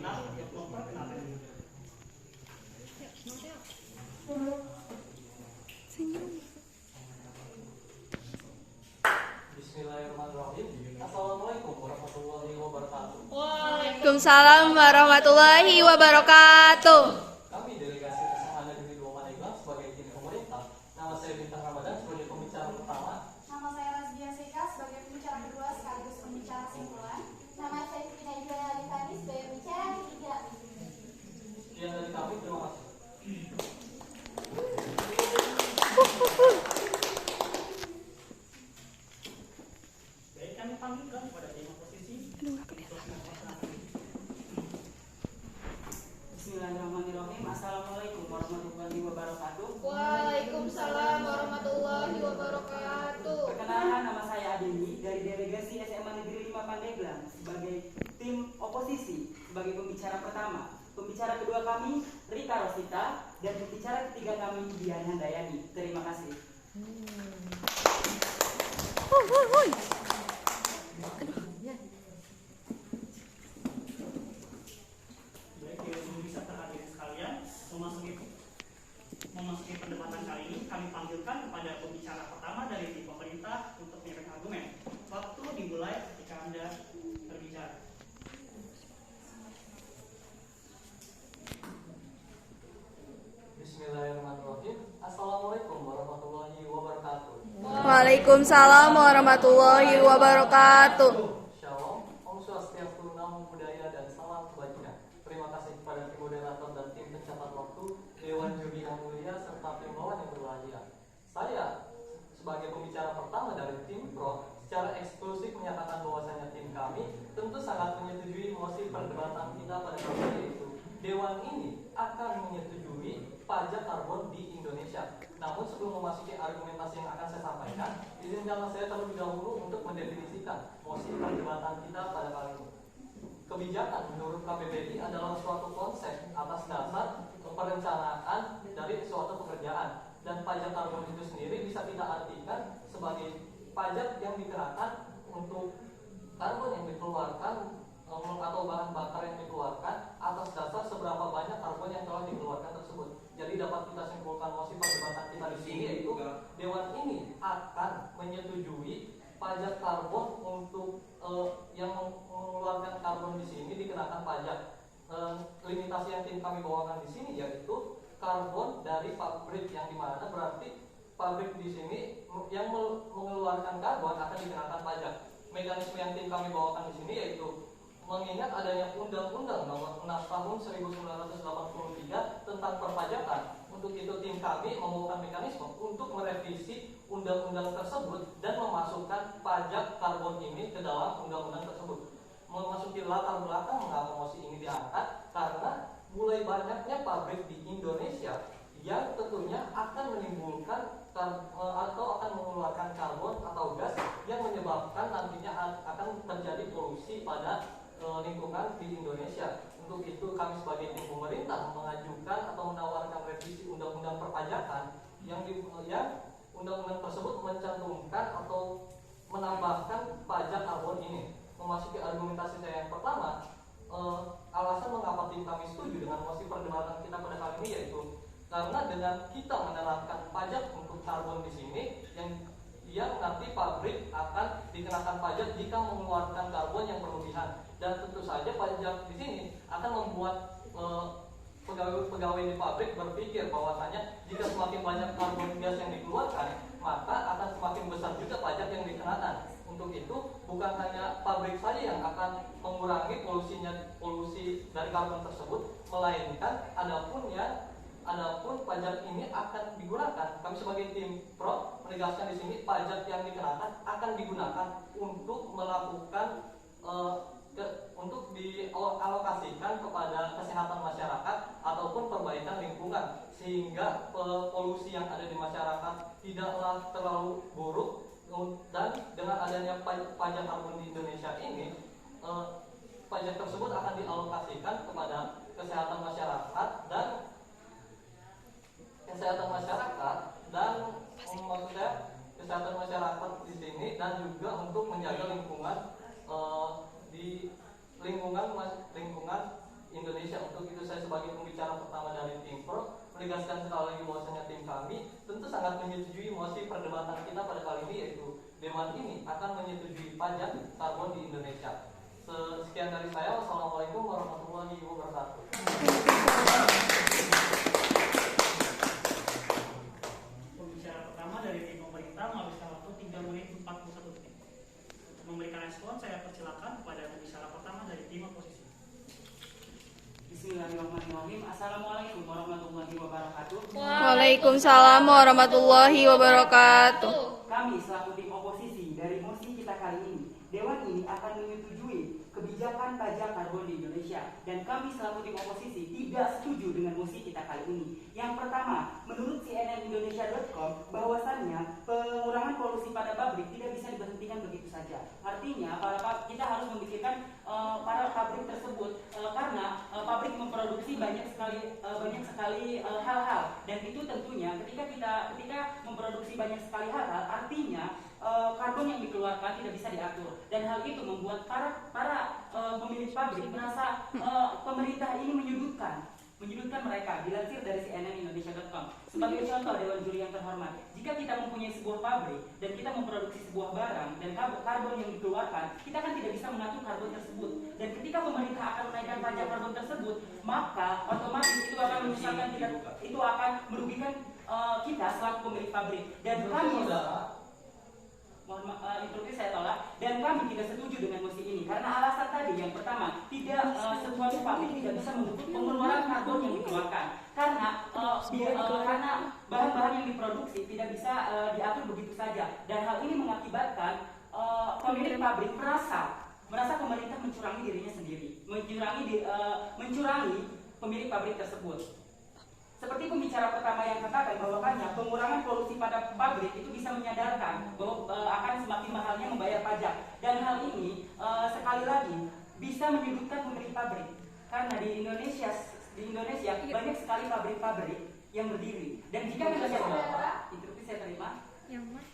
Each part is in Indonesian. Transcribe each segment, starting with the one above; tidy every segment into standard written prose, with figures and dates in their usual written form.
kita untuk memperkenalkan diri. Bismillahirrahmanirrahim. Assalamualaikum warahmatullahi wabarakatuh. Waalaikumsalam warahmatullahi wabarakatuh. Kami delegasi SMA Negeri 2 Pandeglang sebagai tim pemerintah. Nama saya Bintang Ramadan sebagai pembicara pertama. Nama saya Razia Seka sebagai pembicara kedua sekaligus pembicara simpulan. Nama saya Tina Julia Alifani sebagai pembicara ketiga. Sekian dari kami, terima kasih. Baik, kami panggilkan kepada tim oposisi. Bismillahirrahmanirrahim. Assalamualaikum warahmatullahi wabarakatuh. Waalaikumsalam warahmatullahi wabarakatuh. Perkenalkan, nama saya Ademi dari delegasi SMA Negeri 5 Pandeglang sebagai tim oposisi sebagai pembicara pertama. Pembicara kedua kami Rika Rosita dan pembicara ketiga kami Dian Handayani. Terima kasih. Baik, sebelum bisa terhadir sekalian, memasuki perdebatan kali ini, kami panggilkan kepada pembicara pertama dari tim pemerintah untuk menyampaikan argumen. Waktu dimulai ketika Anda berbicara. Bismillahirrahmanirrahim. Assalamualaikum warahmatullahi wabarakatuh. Waalaikumsalam warahmatullahi wabarakatuh. Shalom, Om Swastiastu, Namo Buddhaya, dan salam kebajikan. Terima kasih kepada tim moderator dan tim pencatat waktu, Dewan Juri yang mulia, serta tim lawan yang berbahagia. Saya sebagai pembicara pertama dari tim Pro secara eksklusif menyatakan bahwasanya tim kami tentu sangat menyetujui mosi perdebatan kita pada kali ini, yaitu Dewan ini akan menyetujui pajak karbon di Indonesia. Namun sebelum memasuki argumentasi yang akan saya sampaikan, izinkanlah saya terlebih dahulu untuk mendefinisikan mosi perdebatan kita pada kali ini. Kebijakan menurut KPBI adalah suatu konsep atas dasar perencanaan dari suatu pekerjaan, dan pajak karbon itu sendiri bisa kita artikan sebagai pajak yang dikenakan untuk karbon yang dikeluarkan atau bahan bakar yang dikeluarkan atas dasar seberapa banyak karbon yang telah dikeluarkan tersebut. Jadi dapat kita simpulkan mosi perdebatan kita di sini, yaitu Dewan ini akan menyetujui pajak karbon untuk yang mengeluarkan karbon di sini dikenakan pajak. Limitasi yang tim kami bawakan di sini yaitu karbon dari pabrik, yang dimana berarti pabrik di sini yang mengeluarkan karbon akan dikenakan pajak. Mekanisme yang tim kami bawakan di sini yaitu mengingat adanya Undang-Undang Nomor 6 Tahun 1983 tentang perpajakan. Untuk itu tim kami membawakan mekanisme untuk merevisi undang-undang tersebut dan memasukkan pajak karbon ini ke dalam undang-undang tersebut. Memasuki latar belakang mengapa mosi ini diangkat, karena mulai banyaknya pabrik di Indonesia yang tentunya akan menimbulkan atau akan mengeluarkan karbon atau gas yang menyebabkan nantinya akan terjadi polusi pada lingkungan di Indonesia. Untuk itu kami sebagai tim pemerintah mengajukan atau menawarkan revisi undang-undang perpajakan yang undang-undang tersebut mencantumkan atau menambahkan pajak karbon ini. Memasuki argumentasi saya yang pertama, alasan mengapa tim kami setuju dengan mosi perdebatan kita pada kali ini yaitu karena dengan kita menerapkan pajak untuk karbon di sini yang nanti pabrik akan dikenakan pajak jika mengeluarkan karbon yang berlebihan, dan tentu saja pajak di sini akan membuat pegawai di pabrik berpikir bahwasanya jika semakin banyak karbon gas yang dikeluarkan, maka akan semakin besar juga pajak yang dikenakan. Untuk itu bukan hanya pabrik saja yang akan mengurangi polusi dari karbon tersebut, melainkan adapun pajak ini akan digunakan. Kami sebagai tim Pro menegaskan di sini pajak yang dikenakan akan digunakan untuk melakukan untuk dialokasikan kepada kesehatan masyarakat ataupun perbaikan lingkungan, sehingga polusi yang ada di masyarakat tidaklah terlalu buruk. Dan dengan adanya pajak karbon di Indonesia ini, pajak tersebut akan dialokasikan kepada kesehatan masyarakat dan maksudnya kesehatan masyarakat di sini, dan juga untuk menjaga lingkungan di lingkungan Indonesia. Untuk itu saya sebagai pembicara pertama dari tim Pro menegaskan sekali lagi bahwasanya tim kami tentu sangat menyetujui mosi perdebatan kita pada kali ini, yaitu Dewan ini akan menyetujui pajak karbon di Indonesia. Sekian dari saya. Wassalamualaikum warahmatullahi wabarakatuh. Pembicara pertama dari tim pemerintah menghabiskan waktu 3 menit 41 detik. Untuk memberikan respon, saya persilakan kepada pembicara pertama dari tim oposisi. Bismillahirrahmanirrahim. Assalamualaikum warahmatullahi wabarakatuh. Waalaikumsalam warahmatullahi wabarakatuh. Kami selaku tim oposisi dari mosi kita kali ini, Dewan ini akan menyetujui kebijakan pajak karbon di Indonesia, dan kami selaku tim oposisi tidak setuju dengan mosi kita kali ini. Yang pertama, menurut cnnindonesia.com bahwasannya pengurangan polusi pada pabrik tidak bisa diberhentikan begitu saja. Artinya kita harus memikirkan para pabrik tersebut, karena pabrik memproduksi banyak sekali hal-hal, dan itu tentunya ketika memproduksi banyak sekali hal-hal, artinya karbon yang dikeluarkan tidak bisa diatur, dan hal itu membuat para pemilik pabrik merasa pemerintah ini menyudutkan mereka. Dilansir dari cnnindonesia.com, sebagai contoh Dewan Juri yang terhormat, jika kita mempunyai sebuah pabrik dan kita memproduksi sebuah barang dan karbon yang dikeluarkan, kita kan tidak bisa mengatur karbon tersebut, dan ketika pemerintah akan menaikkan pajak karbon tersebut, maka otomatis itu akan menyusahkan kita, itu akan merugikan kita selaku pemilik pabrik, dan kami instruksi saya tolak, dan kami tidak setuju dengan mosi ini karena alasan tadi. Yang pertama, tidak sesuatu pabrik tidak bisa menutup pengeluaran karbon yang dikeluarkan, karena bahan-bahan yang diproduksi tidak bisa diatur begitu saja, dan hal ini mengakibatkan pemilik pabrik merasa pemerintah mencurangi dirinya sendiri, mencurangi pemilik pabrik tersebut. Seperti pembicara pertama yang katakan bahwakannya pengurangan polusi pada pabrik itu bisa menyadarkan bahwa akan semakin mahalnya membayar pajak, dan hal ini sekali lagi bisa menyudutkan pemilik pabrik, karena di Indonesia banyak sekali pabrik-pabrik yang berdiri, dan jika kita instruksi saya terima.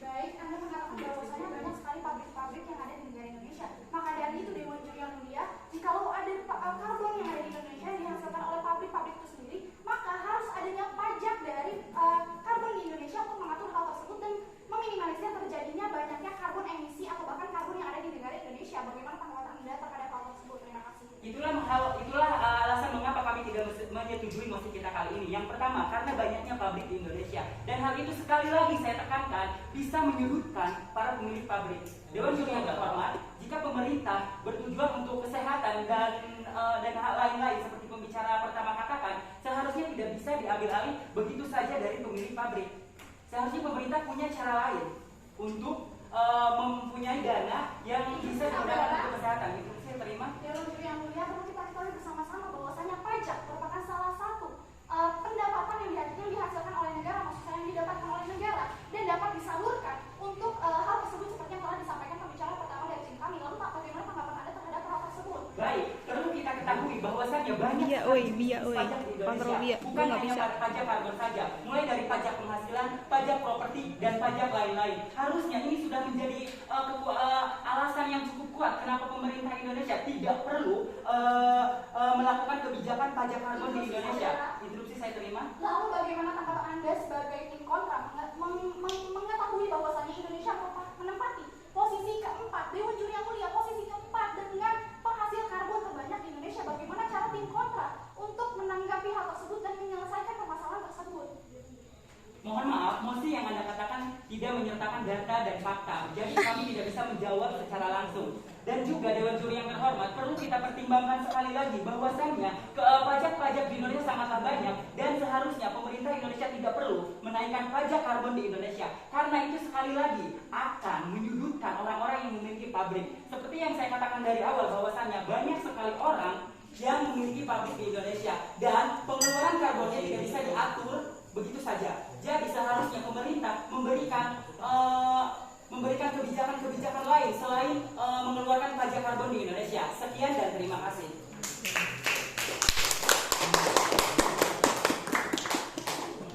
Baik, Anda mengatakan bahwasanya banyak sekali pabrik-pabrik yang ada di negara Indonesia. Maka dari itu Dewan Juri yang mulia, jikalau ada karbon yang ada di Indonesia yang dihasilkan oleh pabrik-pabrik itu sendiri, maka harus adanya pajak dari karbon di Indonesia untuk mengatur hal tersebut dan meminimalisir terjadinya banyaknya karbon emisi atau bahkan karbon yang ada di negara Indonesia. Bagaimana tanggapan Anda terhadap hal tersebut? Terima kasih. Itulah alasan mengapa kami tidak menyetujui mosi kita kali ini. Yang pertama, karena banyaknya pabrik di Indonesia, dan hal itu sekali lagi saya tekankan bisa menyudutkan para pemilik pabrik. Dewan Juri yang terhormat, jika pemerintah bertujuan untuk kesehatan dan hal lain-lain seperti pembicara pertama katakan, seharusnya tidak bisa diambil alih begitu saja dari pemilik pabrik. Seharusnya pemerintah punya cara lain untuk mempunyai dana yang bisa digunakan untuk kesehatan. Itu saya terima. Dewan Juri yang mulia, perlu kita ketahui bersama-sama bahwasanya pajak merupakan salah satu pendapatan yang dihasilkan oleh negara, maksudnya yang didapatkan oleh negara, dan dapat disalurkan untuk hal tersebut seperti yang telah disampaikan pembicara pertama dari tim kami. Lalu Pak, bagaimana tanggapan Anda terhadap hal tersebut? Baik, perlu kita ketahui bahwasannya banyak pajak di Indonesia, bukan hanya pajak karbon saja, mulai dari pajak penghasilan, pajak properti, dan pajak lain-lain. Harusnya ini sudah menjadi alasan yang cukup kuat kenapa pemerintah Indonesia tidak perlu melakukan kebijakan pajak karbon di Indonesia. Instruksi saya terima. Lalu bagaimana tanggapan Anda sebagai tim kontra mengetahui bahwasannya Indonesia menempati posisi keempat, Dewan Juri yang mulia, posisi keempat dengan penghasil karbon terbanyak di Indonesia? Bagaimana cara tim kontra untuk menanggapi hal tersebut dan menyelesaikan permasalahan tersebut? Mohon maaf, mosi yang Anda katakan tidak menyertakan data dan fakta, jadi kami tidak bisa menjawab secara langsung. Dan juga Dewan Juri yang terhormat, perlu kita pertimbangkan sekali lagi bahwasannya pajak-pajak di Indonesia sangatlah banyak, dan seharusnya pemerintah Indonesia tidak perlu menaikkan pajak karbon di Indonesia, karena itu sekali lagi akan menyudutkan orang-orang yang memiliki pabrik. Seperti yang saya katakan dari awal bahwasannya banyak sekali orang yang memiliki pabrik di Indonesia, dan pengeluaran karbonnya tidak bisa diatur begitu saja. Jadi seharusnya pemerintah memberikan kebijakan-kebijakan lain selain mengeluarkan pajak karbon di Indonesia. Sekian dan terima kasih.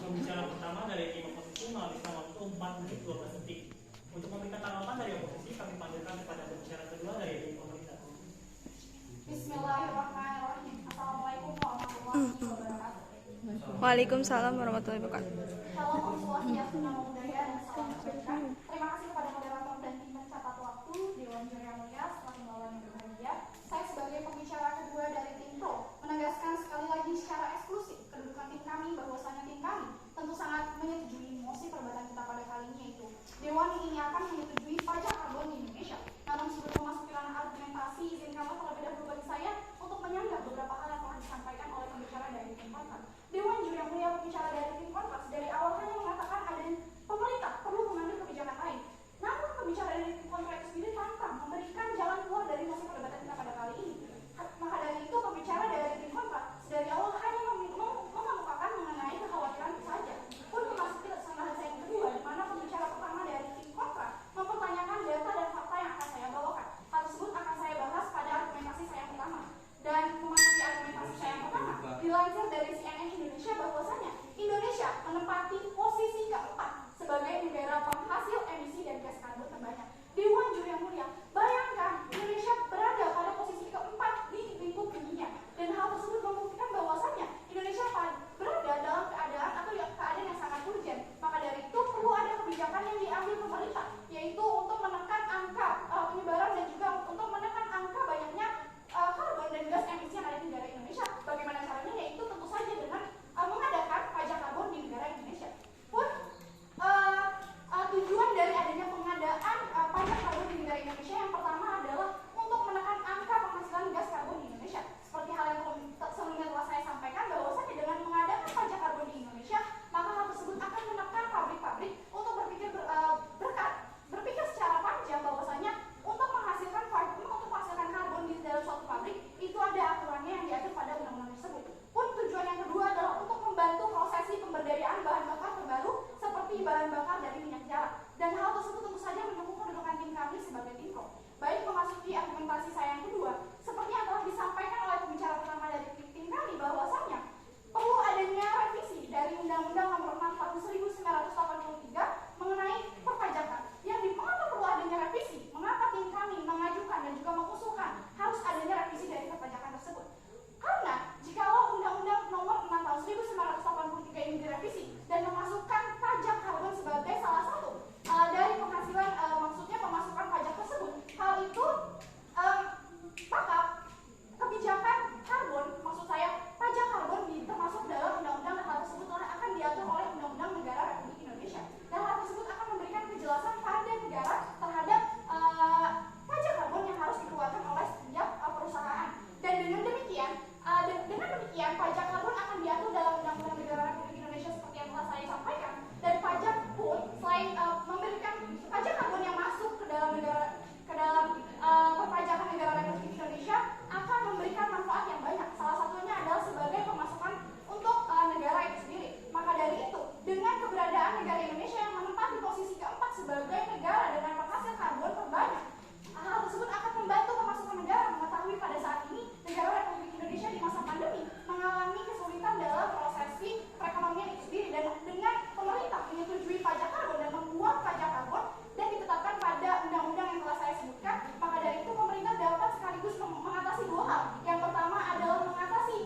Pembicara pertama dari tim oposisi menghabiskan waktu 4 menit 12 detik. Untuk memberikan tanggapan dari oposisi, kami panggilkan kepada pembicara kedua dari tim pemerintah. Bismillahirrahmanirrahim. Assalamualaikum Waalaikumsalam warahmatullahi wabarakatuh. Halo Om Swastiastu, Namo Buddhaya, dan salam kebajikan. Terima kasih kepada moderator dan tim pencatat waktu Dewan Juri yang Mulia setelah pembawaan yang berbahagia. Saya sebagai pembicara kedua dari tim Pro menegaskan sekali lagi secara eksklusif kedudukan tim kami bahwasanya tim kami tentu sangat menyetujui mosi perdebatan kita pada kali ini, yaitu Dewan ini akan menyetujui pajak karbon di Indonesia. Namun sebelum memasuki ranah argumentasi, izinkanlah terlebih dahulu bagi saya untuk menyanggah beberapa hal yang telah disampaikan oleh pembicara dari tim Kontras. Dewan Juri yang Mulia, pembicara dari tim Kontras dari awal hanya mengatakan ada pemerintah perlu mengambil kebijakan lain. Namun pembicara dari tim Kontras itu sendiri tantang memberikan jalan keluar dari mosi perdebatan kita pada kali ini. Maka dari itu pembicara dari tim Kontras dari awal hanya mengemukakan mengenai kekhawatiran saja. Pun memasuki kesalahan saya yang kedua, di mana pembicara pertama dari tim Kontras mempertanyakan data dan fakta yang akan saya bawakan. Hal tersebut akan saya bahas pada argumentasi saya yang pertama. Dan memasuki argumentasi saya yang pertama, dilansir dari CNN Indonesia bahwasanya Indonesia menempati posisi keempat sebagai negara penghasil emisi dan gas karbon terbanyak. Dewan Juri yang Mulia, bayangkan Indonesia berada pada posisi keempat di lingkup dunia, dan hal tersebut membuktikan bahwasanya Indonesia berada dalam keadaan atau keadaan yang sangat urgent. Maka dari itu perlu ada kebijakan yang diambil pemerintah, yaitu untuk menekan angka penyebaran dan juga untuk menekan angka banyaknya karbon dan gas emisi yang ada di negara Indonesia. Bagaimana caranya? Yaitu tentu saja dengan mengadakan pajak karbon di negara Indonesia. Pun tujuan dari adanya pengadaan pajak karbon di negara Indonesia yang pertama adalah untuk menekan angka penghasilan gas karbon di Indonesia. Seperti hal yang sebelumnya telah saya sampaikan bahwasanya dengan mengadakan pajak karbon di Indonesia, maka hal tersebut akan menekan pabrik-pabrik untuk berpikir secara panjang bahwasanya untuk menghasilkan karbon di dalam suatu pabrik itu ada aturannya yang diatur pada undang-undang tersebut. Pun tujuan yang kedua adalah untuk membantu prosesi pemberdayaan bahan bakar terbaru seperti bahan bakar dari minyak jalan. Dan hal tersebut tentu saja mendukung kedudukan tim kami sebagai tim Pro. Baik, memasuki argumentasi saya yang kedua, seperti yang telah disampaikan oleh pembicara pertama dari tim kami bahwasanya perlu adanya revisi dari Undang-Undang Nomor 6 Tahun 1983 mengenai perpajakan. Mengapa perlu adanya revisi? Mengapa tim kami mengajukan dan juga mengusulkan harus adanya revisi dari perpajakan tersebut? Karena jikalau Undang-Undang Nomor 6 Tahun 1983 ini direvisi dan memasukkan pajak karbon sebagai salah satu dari penghasilan, maksudnya pemasukan pajak tersebut, hal itu maka kebijakan karbon, maksud saya pajak karbon termasuk dalam undang-undang, dan hal tersebut akan diatur oleh Undang-Undang Negara Republik Indonesia, dan hal tersebut akan memberikan kejelasan pada negara terhadap pajak karbon yang harus dikeluarkan oleh setiap perusahaan. Dan dengan demikian pajak karbon akan diatur dalam Undang-Undang Negara Republik Indonesia seperti yang telah saya sampaikan. Dan pajak pun selain memberikan pajak karbon yang masuk ke dalam perpajakan negara Republik Indonesia akan memberikan manfaat yang banyak. Salah satunya adalah sebagai pemasukan untuk negara itu sendiri. Maka dari itu, dengan keberadaan negara Indonesia yang menempati posisi keempat sebagai negara dengan penghasil karbon terbanyak, hal tersebut akan membantu pemasukan negara. Mengetahui pada saat ini negara Republik Indonesia di masa pandemi mengalami kesulitan dalam prosesi perekonomian itu sendiri, dan dengan pemerintah menyetujui pajak karbon dan membuat pajak karbon dan ditetapkan pada undang-undang yang telah saya sebutkan, maka dari itu pemerintah dapat sekaligus mengatasi dua hal. Yang pertama adalah mengatasi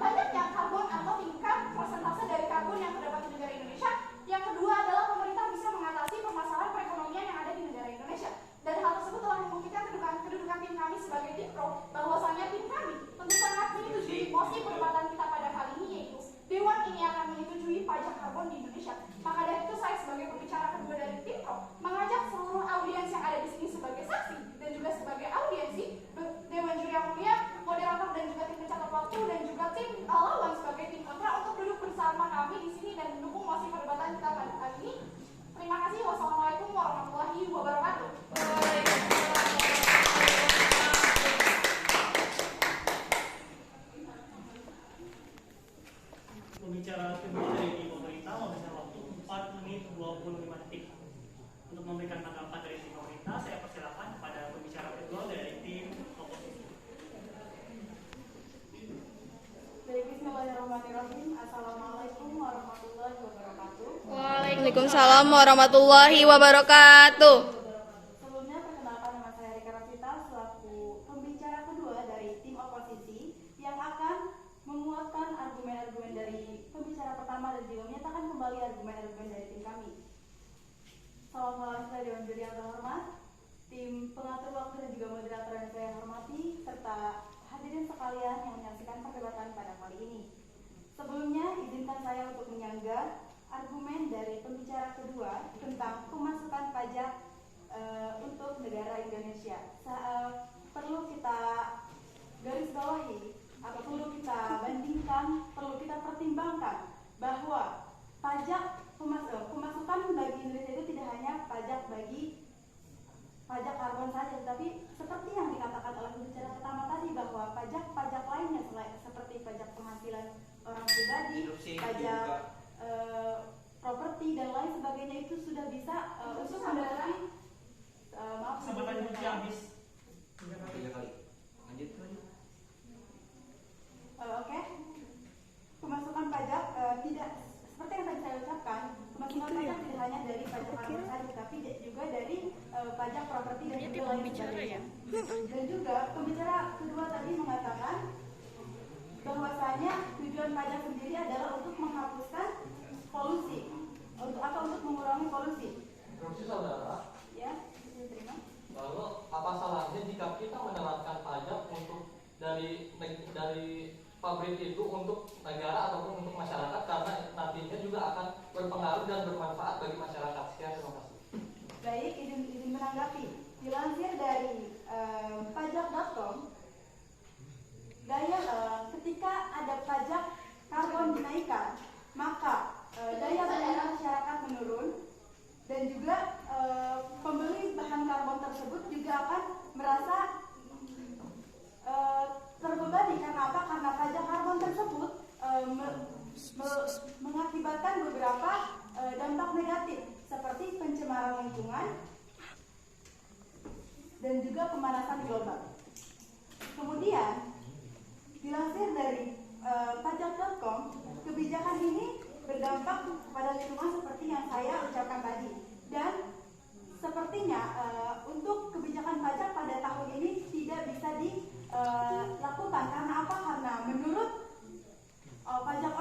banyaknya karbon atau tingkat persentase dari karbon yang terdapat di negara Indonesia. Yang kedua adalah pemerintah bisa mengatasi permasalahan perekonomian yang ada di negara Indonesia. Dan hal tersebut telah membuktikan kedudukan tim kami sebagai tim Pro, bahwasanya tim kami tentu sangat menyetujui mosi perdebatan kita pada kali ini, yaitu Dewan ini akan menyetujui pajak karbon di Indonesia. Maka dari itu saya sebagai pembicara kedua dari tim Pro mengajak seluruh audiens yang ada di sini sebagai saksi dan juga sebagai audiensi, Dewan Juri yang Mulia, moderator dan juga tim pencatat waktu dan juga tim lawan sebagai tim kontra untuk duduk bersama kami di sini dan mendukung mosi perdebatan kita pada kali ini. Terima kasih. Wassalamualaikum warahmatullahi wabarakatuh. Pembicara kedua dari tim pemerintah menghabiskan waktu 4 menit 25 detik. Untuk memberikan tanggapan dari tim pemerintah, saya persilakan kepada pembicara kedua dari tim oposisi. Baik, bismillahirrahmanirrahim. Assalamualaikum warahmatullahi wabarakatuh. Waalaikumsalam warahmatullahi wabarakatuh. Sebelumnya perkenalkan, nama saya Rika Rosita selaku pembicara kedua dari tim oposisi yang akan menguatkan argumen-argumen dari pertama dan juga menyatakan kembali argumen-argumen dari tim kami. Salam olahraga Dewan Juri yang terhormat, tim pengatur waktu dan juga moderator yang saya hormati, serta hadirin sekalian yang menyaksikan perdebatan pada kali ini. Sebelumnya, izinkan saya untuk menyanggah argumen dari pembicara kedua tentang pemasukan pajak untuk negara Indonesia. Perlu kita garis bawahi atau perlu kita bandingkan, perlu kita pertimbangkan bahwa pemasukan bagi Indonesia itu tidak hanya pajak bagi pajak karbon saja, tapi seperti yang dikatakan oleh pembicara pertama tadi bahwa pajak-pajak lainnya seperti pajak penghasilan orang pribadi, pajak properti dan lain sebagainya itu sudah bisa untuk mendatangi Kesempatan kunci habis. 3 kali. Lanjut. Oke. Pemasukan pajak tidak seperti yang tadi saya ucapkan, pemasukan pajak tidak hanya dari pajak karbon saja, tapi juga dari pajak properti dan juga lain sebagainya. Dan juga pembicara kedua tadi mengatakan bahwasanya tujuan pajak sendiri adalah untuk menghapuskan polusi, atau untuk mengurangi polusi. Interupsi saudara. Ya, diterima. Lalu apa salahnya jika kita menerapkan pajak untuk dari pabrik itu untuk negara ataupun untuk masyarakat, karena nantinya juga akan berpengaruh dan bermanfaat bagi masyarakat. Sekian, terima kasih. Baik, izin menanggapi. Dilansir dari pajak.com, ketika ada pajak karbon dinaikkan, maka daya beli masyarakat menurun, dan juga pembeli bahan karbon tersebut juga akan merasa terbebani. Karena apa? Karena pajak karbon tersebut mengakibatkan beberapa dampak negatif seperti pencemaran lingkungan dan juga pemanasan global. Kemudian dilansir dari pajak.com, kebijakan ini berdampak pada lingkungan seperti yang saya ucapkan tadi, dan sepertinya untuk kebijakan pajak pada tahun ini tidak bisa dilakukan. Karena apa? Karena menurut pajak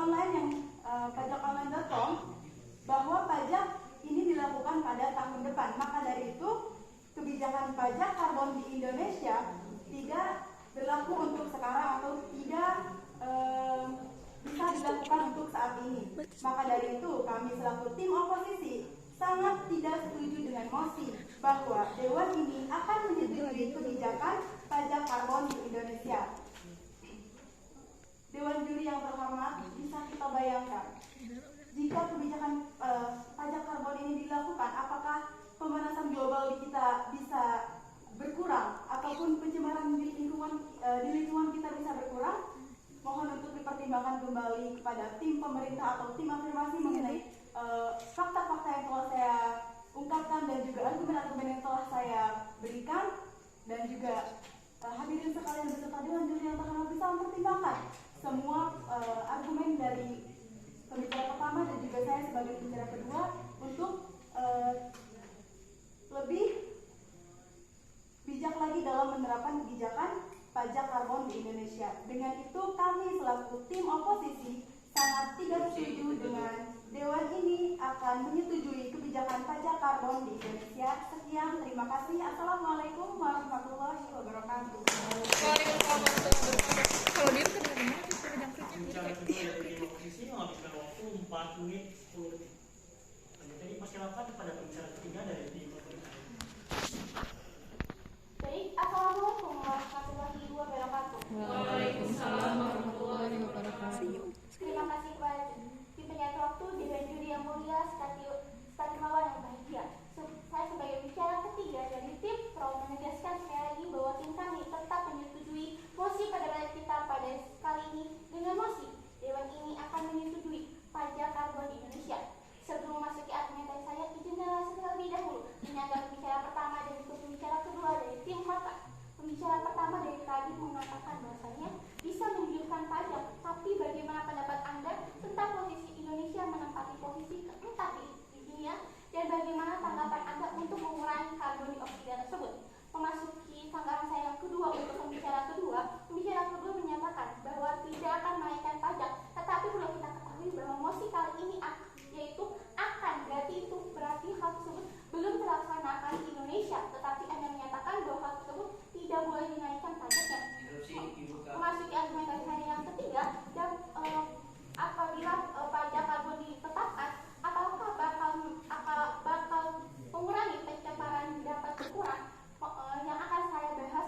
online.com bahwa pajak ini dilakukan pada tahun depan. Maka dari itu kebijakan pajak karbon di Indonesia tidak berlaku untuk sekarang atau tidak bisa dilakukan untuk saat ini. Maka dari itu kami selaku tim oposisi sangat tidak setuju dengan mosi bahwa Dewan ini akan menyetujui kebijakan pajak karbon di Indonesia. Dewan juri yang terhormat, bisa kita bayangkan jika kebijakan pajak karbon ini dilakukan, apakah pemanasan global di kita bisa berkurang ataupun pencemaran di lingkungan kita bisa berkurang? Mohon untuk dipertimbangkan kembali kepada tim pemerintah atau tim afirmasi mengenai fakta-fakta yang telah saya ungkapkan dan juga argumen-argumen yang telah saya berikan, dan juga hadirin sekalian beserta Dewan juri yang terhormat bisa mempertimbangkan semua argumen dari pembicara pertama dan juga saya sebagai pembicara kedua untuk lebih bijak lagi dalam menerapkan kebijakan pajak karbon di Indonesia. Dengan itu kami selaku tim oposisi sangat tidak setuju dengan Dewan ini akan menyetujui kebijakan pajak karbon di Indonesia. Sekian, terima kasih. Assalamualaikum warahmatullahi wabarakatuh. Waalaikumsalam warahmatullahi wabarakatuh. Kalau dia kan ada mati pegang Pembicara kedua dari tim oposisi menghabiskan waktu 4 menit 10 detik. Jadi persilakan kepada pembicara ketiga dari tim pemerintah. Baik, assalamualaikum warahmatullahi wabarakatuh. Waalaikumsalam warahmatullahi wabarakatuh. Terima kasih kepada tim penyatur waktu, Dewan juri yang mulia, Stadimawan yang bahagia. Saya sebagai bicara ketiga dari tim Pro menegaskan sekali lagi bahwa tim kami tetap menyetujui mosi pada rakyat kita pada kali ini. Dengan mosi, Dewan ini akan menyetujui pajak karbon di Indonesia. Sebelum memasuki argumentasi saya, izinkanlah terlebih dahulu menyanggah pembicara pertama dan juga pembicara kedua dari tim mata. Pembicara pertama dari tadi mengatakan bahwasanya bisa menjujurkan pajak, tapi bagaimana pendapat Anda tentang posisi Indonesia menempati posisi keempat di dunia, dan bagaimana tanggapan Anda untuk mengurangi karbon dioksida tersebut? Memasuki tanggapan saya yang kedua tidak boleh dinaikkan pajaknya. Interupsi dibuka. Memasuki argumentasi saya yang ketiga, dan apabila pajak karbon ditetapkan, apakah bakal mengurangi pencemaran dapat berkurang? Yang akan saya bahas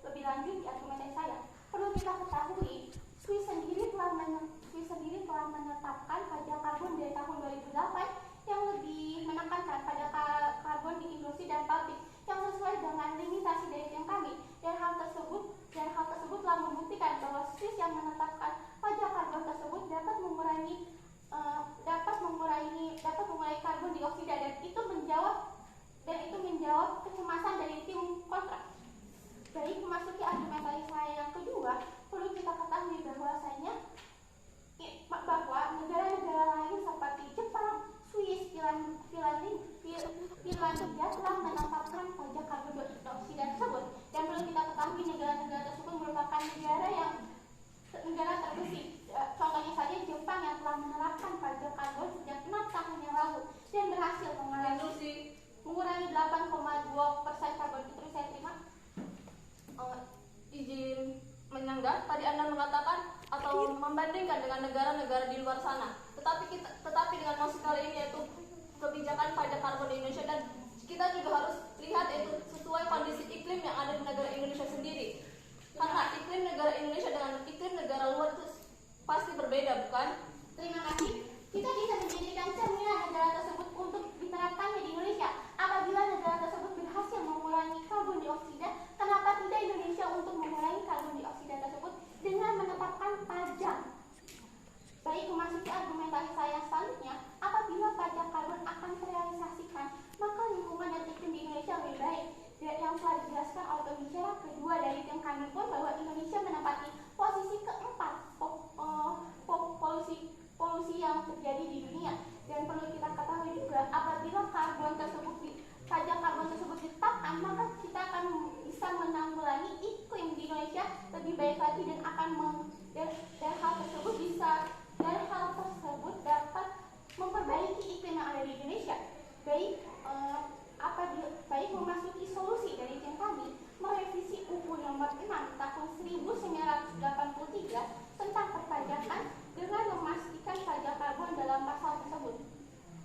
lebih lanjut di argumentasi saya. Perlu kita ketahui, Swiss sendiri telah menetapkan pajak karbon dari tahun 2008 yang lebih menekankan pajak karbon di industri dan pabrik yang sesuai dengan limitasi dari tim kami, dan hal tersebut telah membuktikan bahwa Swiss yang menetapkan pajak karbon tersebut dapat mengurangi karbon dioksida, dan itu menjawab kecemasan dari tim kontrak. Baik, memasuki argumentasi saya yang kedua, perlu kita ketahui bahwasanya bahwa negara-negara lain seperti Jepang, Swiss, Finlandia telah menetapkan pajak karbon dioksida tersebut, dan perlu kita ketahui negara-negara tersebut merupakan negara terbersih. Contohnya saja Jepang yang telah menerapkan pajak karbon sejak 6 tahun yang lalu dan berhasil mengurangi 8,2% karbon. Itu saya terima. Izin menyanggah, tadi Anda mengatakan atau membandingkan dengan negara-negara di luar sana. Tetapi dengan maksud kali ini yaitu kebijakan pajak karbon di Indonesia, dan kita juga harus lihat itu sesuai kondisi iklim yang ada di negara Indonesia sendiri. Karena iklim negara Indonesia dengan iklim negara luar itu pasti berbeda, bukan? Terima kasih. Kita bisa menjadikan cerminan negara tersebut untuk diterapkannya di Indonesia. Apabila negara tersebut berhasil mengurangi karbon dioksida, kenapa tidak Indonesia untuk mengurangi karbon dioksida tersebut dengan menetapkan pajak? Baik, memasuki argumentasi saya selanjutnya, apabila pajak karbon akan terrealisasikan, maka lingkungan dan iklim di Indonesia lebih baik. Yang telah dijelaskan oleh pembicara kedua dari tim kami pun bahwa Indonesia menempati posisi keempat polusi yang terjadi di dunia, dan perlu kita ketahui juga apabila pajak karbon tersebut ditetapkan, maka kita akan bisa menanggulangi iklim di Indonesia lebih baik lagi, dan hal tersebut dapat memperbaiki iklim yang ada di Indonesia. Baik, memasuki solusi dari tim kami, merevisi UU nomor 6 tahun 1983 tentang perpajakan dengan memastikan pajak karbon dalam pasal tersebut.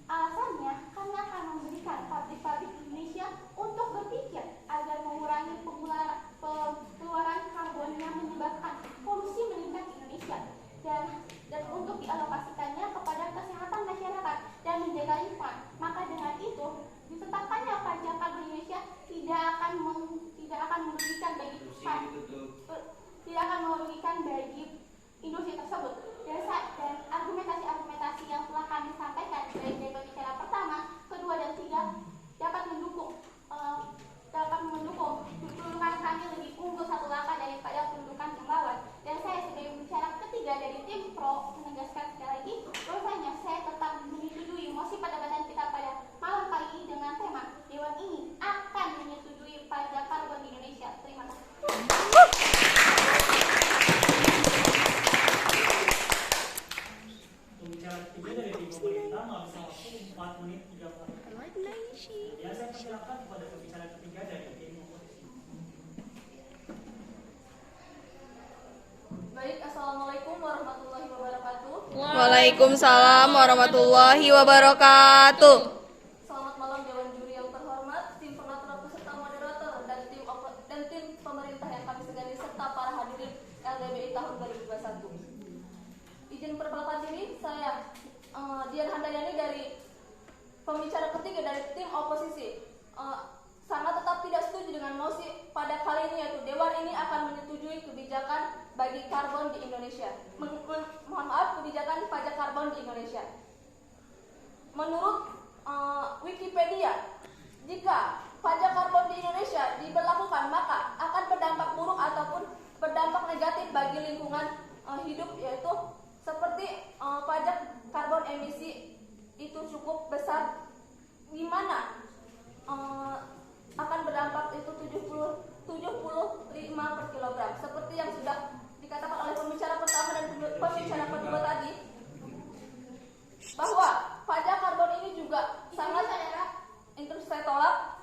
Alasannya, kami akan memberikan pabrik-pabrik Indonesia untuk berpikir agar mengurangi pengeluaran karbon yang menyebabkan polusi meningkat di Indonesia, dan untuk dialokasikannya kepada kesehatan masyarakat dan menjaga lingkungan. Maka dengan itu, ditetapkannya pajak karbon Indonesia tidak akan merugikan bagi industri tersebut. Dan argumentasi yang telah kami sampaikan dari pembicara pertama, kedua, dan tiga dapat mendukung kedudukan kami lebih unggul satu langkah daripada kedudukan tim lawan. Dan saya sebagai pembicara ketiga dari tim pro menegaskan sekali lagi bahwasanya saya tetap menyetujui mosi perdebatan kita pada malam kali ini dengan tema Dewan ini akan menyetujui pajak karbon di Indonesia. Terima kasih. Pembicara ketiga dari tim pemerintah menghabiskan waktu 4 menit 30 detik. Ya, saya persilakan kepada pembicara ketiga dari tim oposisi. Baik, Assalamualaikum warahmatullahi wabarakatuh. Waalaikumsalam warahmatullahi wabarakatuh. Selamat malam Dewan Juri yang terhormat, tim pengatur peserta moderator, dan tim pemerintah yang kami segani, serta para hadirin LDBI tahun 2021. Izin perkenalkan diri, saya Dian Handayani dari pembicara ketiga dari tim oposisi. Sangat tetap tidak setuju dengan mosi pada kali ini, yaitu Dewan ini akan menyetujui kebijakan bagi karbon di Indonesia. Mohon maaf, kebijakan pajak karbon di Indonesia. Menurut Wikipedia, jika pajak karbon di Indonesia diberlakukan, maka akan berdampak buruk ataupun berdampak negatif bagi lingkungan hidup, yaitu seperti pajak karbon emisi itu cukup besar, di mana akan berdampak itu 75 per kilogram, seperti yang sudah dikatakan oleh pembicara pertama dan pembicara kedua tadi, bahwa pajak karbon ini juga sangat, itu saya tolak,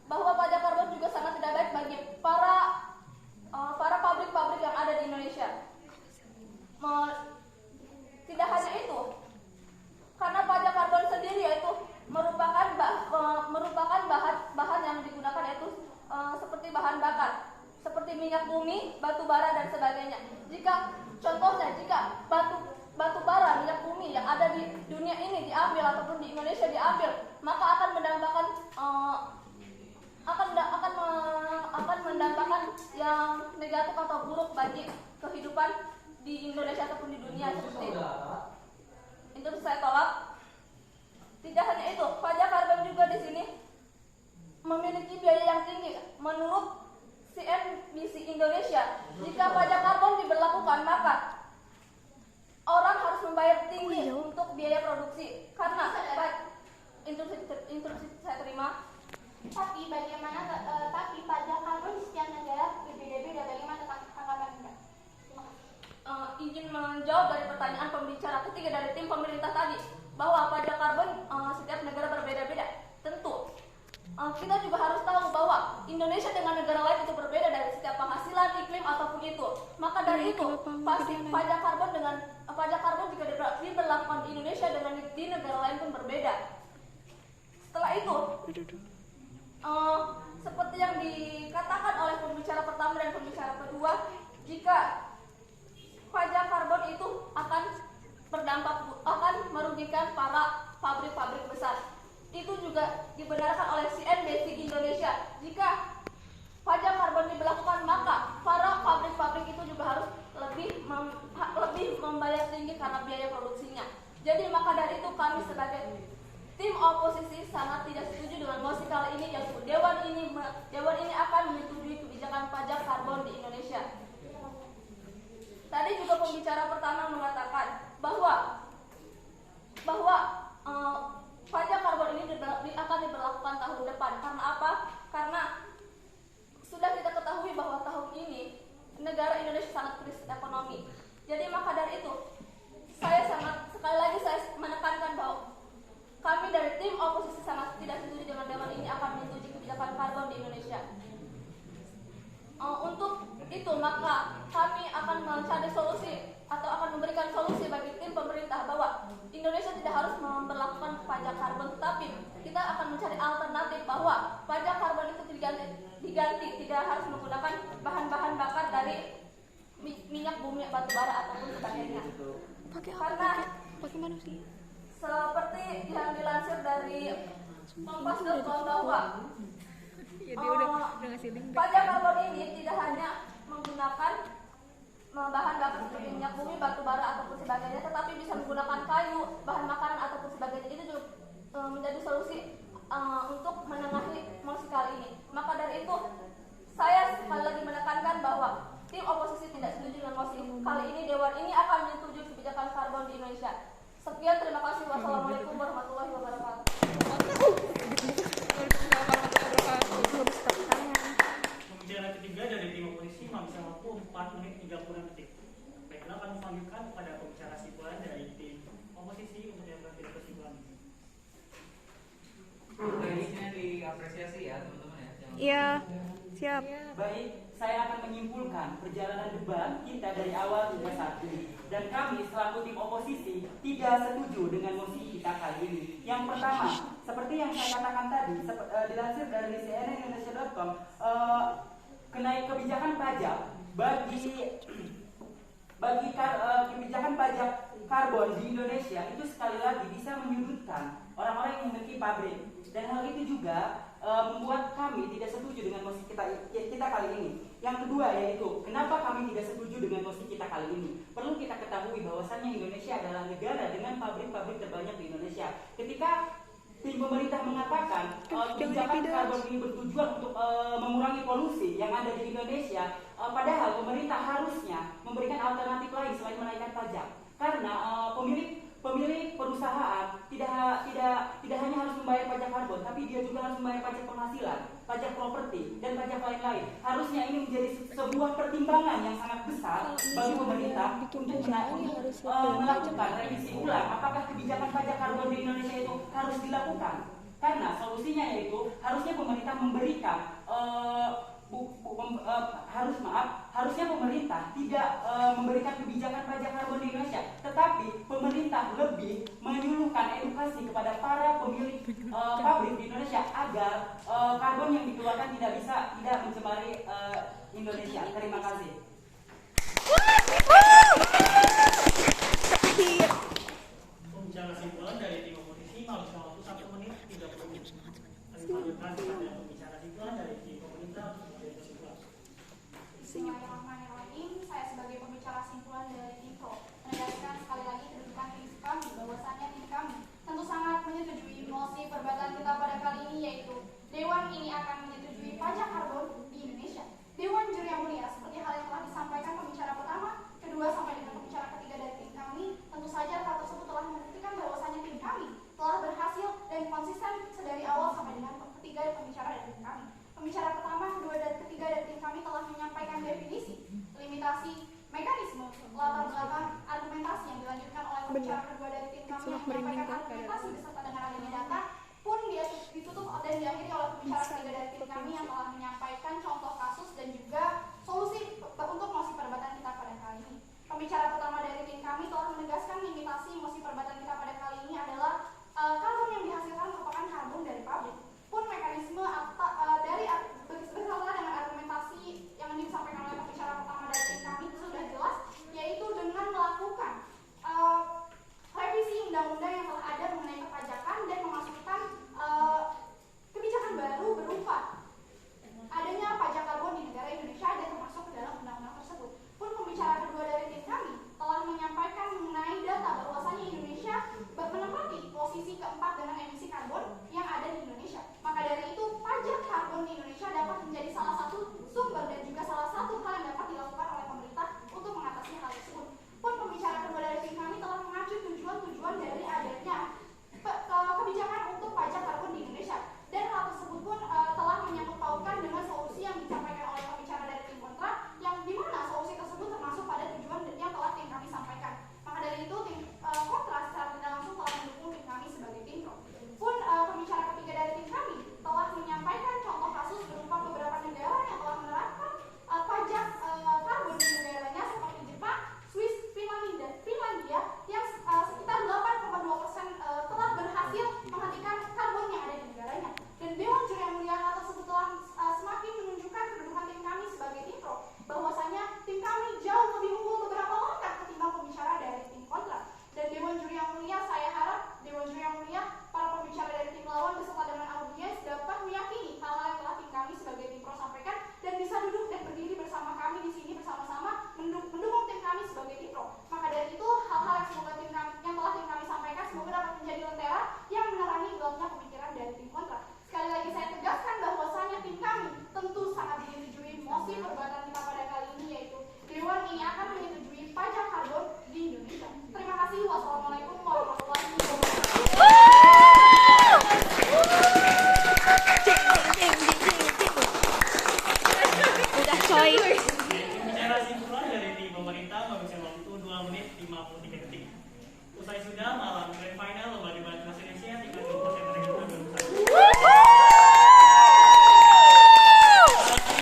bahwa pajak karbon juga sangat tidak baik bakar seperti minyak bumi, batu bara dan sebagainya. Contohnya jika batu bara, minyak bumi yang ada di dunia ini diambil ataupun di Indonesia diambil, maka akan mendambakan akan mendambakan yang negatif atau buruk bagi kehidupan di Indonesia ataupun di dunia seperti itu. Itu saya tolak. Tidak hanya itu, pajak karbon juga di sini memiliki biaya yang tinggi. Menurut CNBC Indonesia, jika pajak karbon diberlakukan maka orang harus membayar tinggi untuk biaya produksi karena instruksi saya terima. Tapi bagaimana? Tapi pajak karbon di setiap negara berbeda-beda. Bagaimana tanggapan Anda? Izin menjawab dari pertanyaan pembicara ketiga dari tim pemerintah tadi bahwa pajak karbon setiap negara berbeda-beda. Tentu kita juga harus tahu bahwa Indonesia dengan negara lain itu berbeda dari setiap penghasilan, iklim ataupun itu. Maka dari itu pasti pajak karbon jika diberlakukan di Indonesia dengan di negara lain pun berbeda. Setelah itu seperti yang dikatakan oleh pembicara pertama dan pembicara kedua, jika pajak karbon itu akan merugikan para pabrik-pabrik besar. Itu juga dibenarkan oleh CNBC Indonesia. Jika pajak karbon diberlakukan, maka para pabrik-pabrik itu juga harus lebih membayar tinggi karena biaya produksinya. Jadi maka dari itu kami sebagai tim oposisi sangat tidak setuju dengan mosi kali ini, yaitu Dewan ini akan menyetujui kebijakan pajak karbon di Indonesia. Tadi juga pembicara pertama mengatakan bahwa pajak karbon ini akan diberlakukan tahun depan. Karena apa? Karena sudah kita ketahui bahwa tahun ini negara Indonesia sangat krisis ekonomi. Jadi maka dari itu sekali lagi saya menekankan bahwa kami dari tim oposisi sangat tidak setuju dengan Dewan ini akan menyetujui kebijakan karbon di Indonesia. Untuk itu maka kami akan mencari solusi atau akan memberikan solusi bagi tim pemerintah bahwa Indonesia tidak harus memberlakukan pajak karbon, tetapi kita akan mencari alternatif bahwa pajak karbon itu diganti tidak harus menggunakan bahan-bahan bakar dari minyak bumi, batu bara ataupun sebagainya. Karena seperti yang dilansir dari Kompas.com bahwa pajak karbon ini tidak hanya menggunakan bahan bakar seperti minyak bumi, batu bara ataupun sebagainya, tetapi bisa menggunakan kayu, bahan makanan ataupun sebagainya. Itu juga menjadi solusi untuk menengahi mosi kali ini. Maka dari itu saya sekali lagi menekankan bahwa tim oposisi tidak setuju dengan mosi kali ini. Dewan ini akan menyetujui kebijakan karbon di Indonesia. Sekian, terima kasih. Wassalamualaikum warahmatullahi wabarakatuh. Pembicara ketiga dari tim oposisi menghabiskan waktu 4 menit 30 detik. Baiklah, kami panggilkan kepada pembicara kesimpulan dari tim oposisi untuk yang tidak kesimpulan. Teknisnya diapresiasi ya teman-teman ya. Iya, siap. Baik, saya akan menyimpulkan perjalanan debat kita dari awal hingga saat ini. Dan kami selaku tim oposisi tidak setuju dengan mosi kita kali ini. Yang pertama, seperti yang saya katakan tadi, dilansir dari cnnindonesia.com, kebijakan pajak bagi kebijakan pajak karbon di Indonesia itu sekali lagi bisa menyudutkan orang-orang yang memiliki pabrik. Dan hal itu juga membuat kami tidak setuju dengan mosi kita kali ini. Yang kedua yaitu, kenapa kami tidak setuju dengan mosi kita kali ini? Perlu kita ketahui bahwasannya Indonesia adalah negara dengan pabrik-pabrik terbanyak di Indonesia. Ketika tim pemerintah mengatakan kebijakan karbon ini bertujuan untuk mengurangi polusi yang ada di Indonesia, padahal pemerintah harusnya memberikan alternatif lain selain menaikkan pajak. Karena pemilik perusahaan tidak hanya harus membayar pajak karbon, tapi dia juga harus membayar pajak penghasilan, pajak properti, dan pajak lain-lain. Harusnya ini menjadi sebuah pertimbangan yang sangat besar bagi pemerintah untuk melakukan revisi ulang apakah kebijakan pajak karbon di Indonesia itu harus dilakukan. Karena solusinya yaitu harusnya pemerintah memberikan harusnya pemerintah tidak memberikan kebijakan pajak karbon di Indonesia, tetapi pemerintah lebih menyuluhkan edukasi kepada para pemilik pabrik di Indonesia agar karbon yang dikeluarkan tidak mencemari Indonesia. Terima kasih. Pembicara simpulan dari tim oposisi menghabiskan waktu 1 menit 30 menit. Kami lanjutkan kepada pembicara simpulan dari tim pemerintah dari kesimpulan. Bismillahirrahmanirrahim. Saya sebagai pembicara simpulan dari tim Pro menegaskan sekali lagi kedudukan tim kami bahwasannya tim kami tentu sangat menyetujui mosi perbatan kita pada kali ini, yaitu Dewan ini akan menyetujui pajak karbon di Indonesia. Dewan Juri yang mulia, seperti hal yang telah disampaikan pembicara pertama, kedua sampai dengan pembicara ketiga dari tim kami, tentu saja hal tersebut telah membuktikan bahwasannya tim kami telah berhasil dan konsisten sedari awal sampai dengan ketiga pembicara dari tim kami. Pembicara pertama, kedua, dan ketiga dari tim kami telah menyampaikan definisi, limitasi, mekanisme, latar belakang, argumentasi yang dilanjutkan oleh pembicara kedua dari tim kami yang menyampaikan argumentasi beserta dengan adanya data pun dia ditutup dan diakhiri oleh pembicara ketiga dari tim kami yang telah menyampaikan contoh kasus dan juga solusi untuk mosi perbatan kita pada kali ini. Pembicara pertama dari tim kami telah menegaskan limitasi mosi perbatan kita pada kali ini adalah karbon yang dihasilkan merupakan karbon dari pabrik. Pun mekanisme dari bersama dengan argumentasi yang disampaikan oleh pembicara pertama dari tim kami itu sudah jelas, yaitu dengan melakukan revisi undang-undang yang telah ada mengenai perpajakan dan memasukkan kebijakan baru berupa adanya pajak karbon di negara Indonesia dan termasuk ke dalam undang-undang tersebut. Pun pembicara kedua dari tim kami telah menyampaikan mengenai data bahwasannya Indonesia menempati posisi keempat dengan emisi karbon yang ada di Indonesia. Maka dari itu pajak karbon di Indonesia dapat menjadi salah satu sumber dan juga salah satu hal yang dapat dilakukan oleh pemerintah untuk mengatasi hal tersebut. Pun pembicara kedua dari tim kami telah mengacu tujuan-tujuan dari adanya kebijakan untuk pajak karbon di Indonesia, dan hal tersebut pun telah menyangkut pautkan dengan solusi yang disampaikan oleh pembicara dari tim kontra, yang dimana solusi tersebut termasuk pada tujuan yang telah tim kami sampaikan. Maka dari itu tim kontra secara tidak langsung telah mendukung tim kami sebagai tim pro. Pun pembicara ketiga dari tim kami telah menyampaikan contoh kasus berupa beberapa negara yang telah menerapkan pajak karbon di negaranya seperti Jepang, Swiss, Finlandia yang sekitar 8,2% telah berhasil menghentikan karbon yang ada di negaranya. Dan Dewan Juri yang mulia, hal tersebut telah semakin menunjukkan kedudukan tim kami sebagai tim pro, bahwasanya tim kami jauh lebih unggul beberapa langkah ketimbang pembicara dari tim kontra. Dan Dewan Juri yang mulia, saya harap Dewan Juri yang mulia, para pembicara dari tim lawan beserta dengan audiens dapat meyakini hal-hal yang telah tim kami sebagai tim pro sampaikan dan bisa duduk dan berdiri bersama kami di sini bersama-sama mendukung tim kami sebagai tim pro. Maka dari itu hal-hal yang semoga tim kami, yang telah tim kami sampaikan semoga dapat menjadi lentera yang menerangi gelapnya pemikiran dari tim kontra. Sekali lagi saya tegaskan bahwasanya tim kami tentu sangat menyetujui mosi perbatan kita pada kali ini, yaitu Dewan ini akan menyetujui pajak karbon di Indonesia. Terima kasih. Wassalamualaikum warahmatullahi wabarakatuh. Udah coy. Pembicara simpulan dari tim pemerintah menghabiskan waktu 2 menit 53 detik. Usai sudah malam grand final lomba debat